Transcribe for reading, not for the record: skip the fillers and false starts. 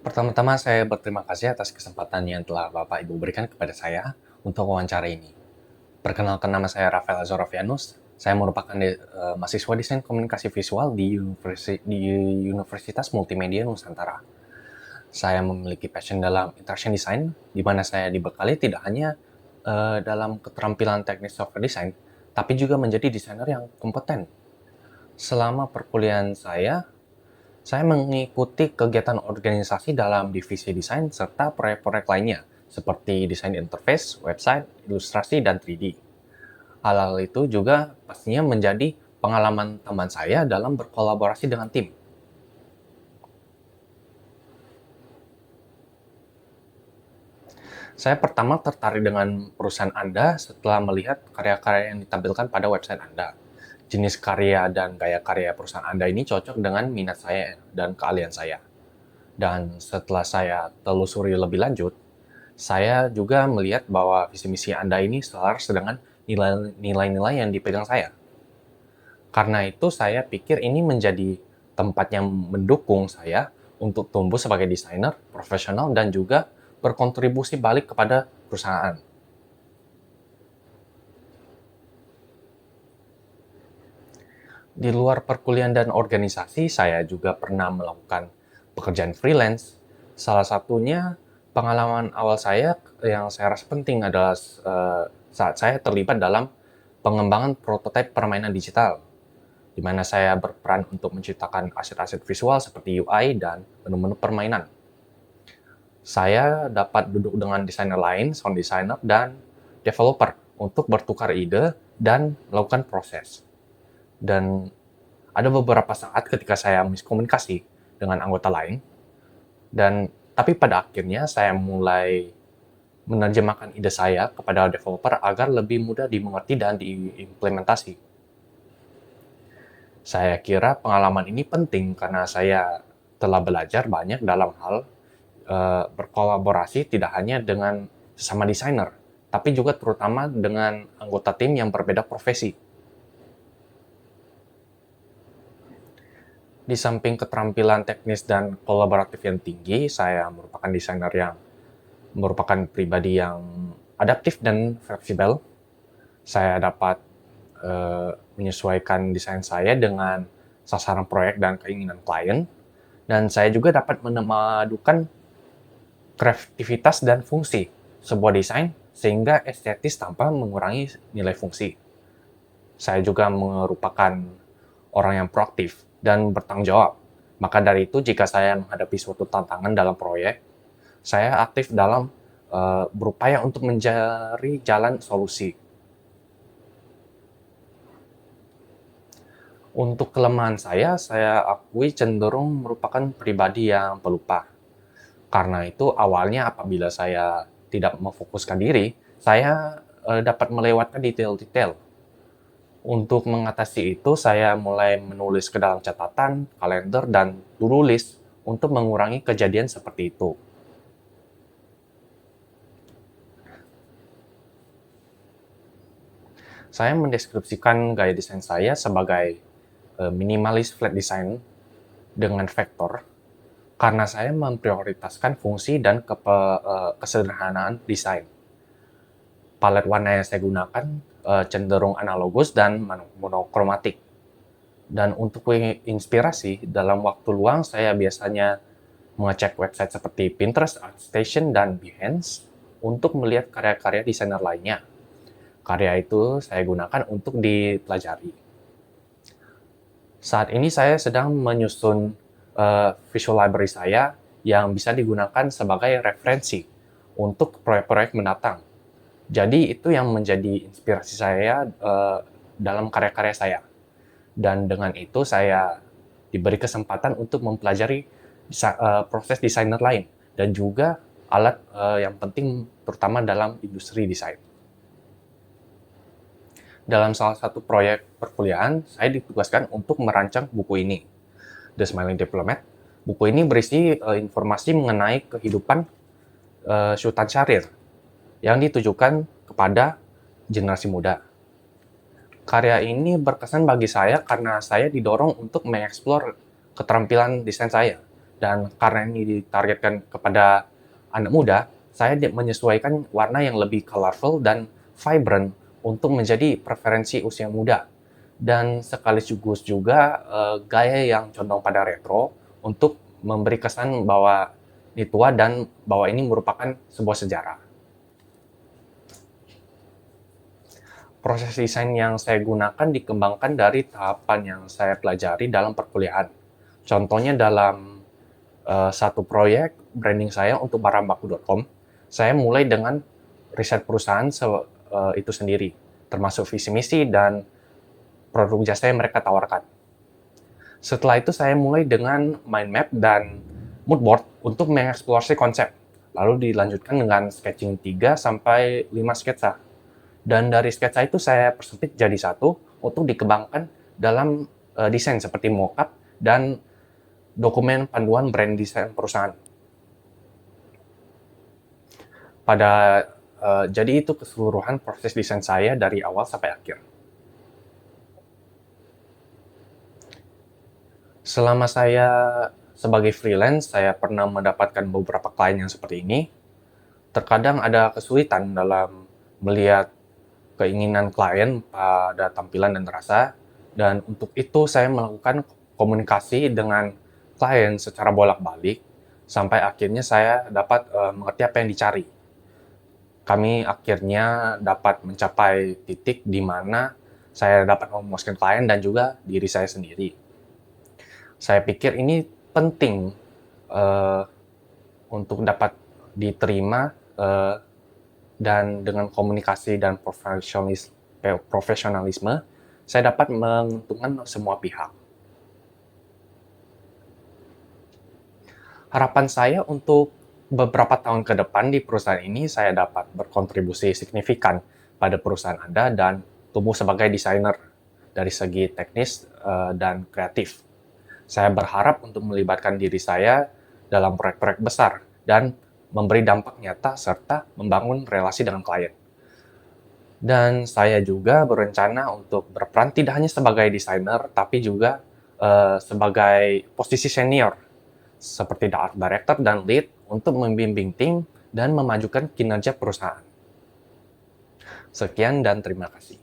Pertama-tama saya berterima kasih atas kesempatan yang telah Bapak Ibu berikan kepada saya untuk wawancara ini. Perkenalkan, nama saya Rafael Azorovianus. Saya merupakan mahasiswa desain komunikasi visual di Universitas Multimedia Nusantara. Saya memiliki passion dalam interaction design, di mana saya dibekali tidak hanya dalam keterampilan teknis software design, tapi juga menjadi desainer yang kompeten. Selama perkuliahan saya mengikuti kegiatan organisasi dalam divisi desain serta proyek-proyek lainnya, seperti desain interface, website, ilustrasi, dan 3D. Hal-hal itu juga pastinya menjadi pengalaman teman saya dalam berkolaborasi dengan tim. Saya pertama tertarik dengan perusahaan Anda setelah melihat karya-karya yang ditampilkan pada website Anda. Jenis karya dan gaya karya perusahaan Anda ini cocok dengan minat saya dan keahlian saya. Dan setelah saya telusuri lebih lanjut, saya juga melihat bahwa visi misi Anda ini selaras dengan nilai-nilai yang dipegang saya. Karena itu saya pikir ini menjadi tempat yang mendukung saya untuk tumbuh sebagai desainer profesional dan juga berkontribusi balik kepada perusahaan. Di luar perkuliahan dan organisasi, saya juga pernah melakukan pekerjaan freelance. Salah satunya pengalaman awal saya yang saya rasa penting adalah saat saya terlibat dalam pengembangan prototipe permainan digital, di mana saya berperan untuk menciptakan aset-aset visual seperti UI dan menu-menu permainan. Saya dapat duduk dengan desainer lain, sound designer, dan developer untuk bertukar ide dan melakukan proses. Dan ada beberapa saat ketika saya miskomunikasi dengan anggota lain, tapi pada akhirnya saya mulai menerjemahkan ide saya kepada developer agar lebih mudah dimengerti dan diimplementasi. Saya kira pengalaman ini penting karena saya telah belajar banyak dalam hal berkolaborasi tidak hanya dengan sesama desainer, tapi juga terutama dengan anggota tim yang berbeda profesi. Di samping keterampilan teknis dan kolaboratif yang tinggi, saya merupakan desainer yang merupakan pribadi yang adaptif dan fleksibel. Saya dapat menyesuaikan desain saya dengan sasaran proyek dan keinginan klien, dan saya juga dapat memadukan kreativitas dan fungsi sebuah desain sehingga estetis tanpa mengurangi nilai fungsi. Saya juga merupakan orang yang proaktif dan bertanggung jawab. Maka dari itu, jika saya menghadapi suatu tantangan dalam proyek, saya aktif dalam berupaya untuk mencari jalan solusi. Untuk kelemahan saya akui cenderung merupakan pribadi yang pelupa. Karena itu, awalnya apabila saya tidak memfokuskan diri, saya dapat melewatkan detail-detail. Untuk mengatasi itu, saya mulai menulis ke dalam catatan, kalender, dan to-do list untuk mengurangi kejadian seperti itu. Saya mendeskripsikan gaya desain saya sebagai minimalis flat design dengan vektor, karena saya memprioritaskan fungsi dan kesederhanaan desain. Palet warna yang saya gunakan cenderung analogus dan monokromatik. Dan untuk inspirasi, dalam waktu luang saya biasanya mengecek website seperti Pinterest, ArtStation, dan Behance untuk melihat karya-karya desainer lainnya. Karya itu saya gunakan untuk dipelajari. Saat ini saya sedang menyusun visual library saya yang bisa digunakan sebagai referensi untuk proyek-proyek mendatang. Jadi itu yang menjadi inspirasi saya dalam karya-karya saya. Dan dengan itu saya diberi kesempatan untuk mempelajari proses desainer lain dan juga alat yang penting terutama dalam industri desain. Dalam salah satu proyek perkuliahan, saya ditugaskan untuk merancang buku ini, The Smiling Diplomat. Buku ini berisi informasi mengenai kehidupan Sultan Syahrir yang ditujukan kepada generasi muda. Karya ini berkesan bagi saya karena saya didorong untuk mengeksplor keterampilan desain saya Dan karena ini ditargetkan kepada anak muda, saya menyesuaikan warna yang lebih colorful dan vibrant untuk menjadi preferensi usia muda. Dan sekaligus juga gaya yang condong pada retro untuk memberi kesan bahwa ini tua dan bahwa ini merupakan sebuah sejarah. Proses desain yang saya gunakan dikembangkan dari tahapan yang saya pelajari dalam perkuliahan. Contohnya dalam satu proyek branding saya untuk baranbaku.com, saya mulai dengan riset perusahaan itu sendiri, termasuk visi misi dan produk jasa yang mereka tawarkan. Setelah itu saya mulai dengan mind map dan mood board untuk mengeksplorasi konsep. Lalu dilanjutkan dengan sketching 3 sampai 5 sketsa. Dan dari sketsa itu saya persempit jadi satu untuk dikembangkan dalam desain seperti mockup dan dokumen panduan brand desain perusahaan. Jadi itu keseluruhan proses desain saya dari awal sampai akhir. Selama saya sebagai freelance, saya pernah mendapatkan beberapa klien yang seperti ini. Terkadang ada kesulitan dalam melihat keinginan klien pada tampilan dan rasa, dan untuk itu saya melakukan komunikasi dengan klien secara bolak-balik sampai akhirnya saya dapat mengerti apa yang dicari. Kami akhirnya dapat mencapai titik di mana saya dapat memuaskan klien dan juga diri saya sendiri. Saya pikir ini penting untuk dapat diterima dan dengan komunikasi dan profesionalisme, saya dapat menguntungkan semua pihak. Harapan saya untuk beberapa tahun ke depan di perusahaan ini, saya dapat berkontribusi signifikan pada perusahaan Anda dan tumbuh sebagai desainer dari segi teknis dan kreatif. Saya berharap untuk melibatkan diri saya dalam proyek-proyek besar dan memberi dampak nyata serta membangun relasi dengan klien. Dan saya juga berencana untuk berperan tidak hanya sebagai desainer, tapi juga sebagai posisi senior, seperti art director dan lead untuk membimbing tim dan memajukan kinerja perusahaan. Sekian dan terima kasih.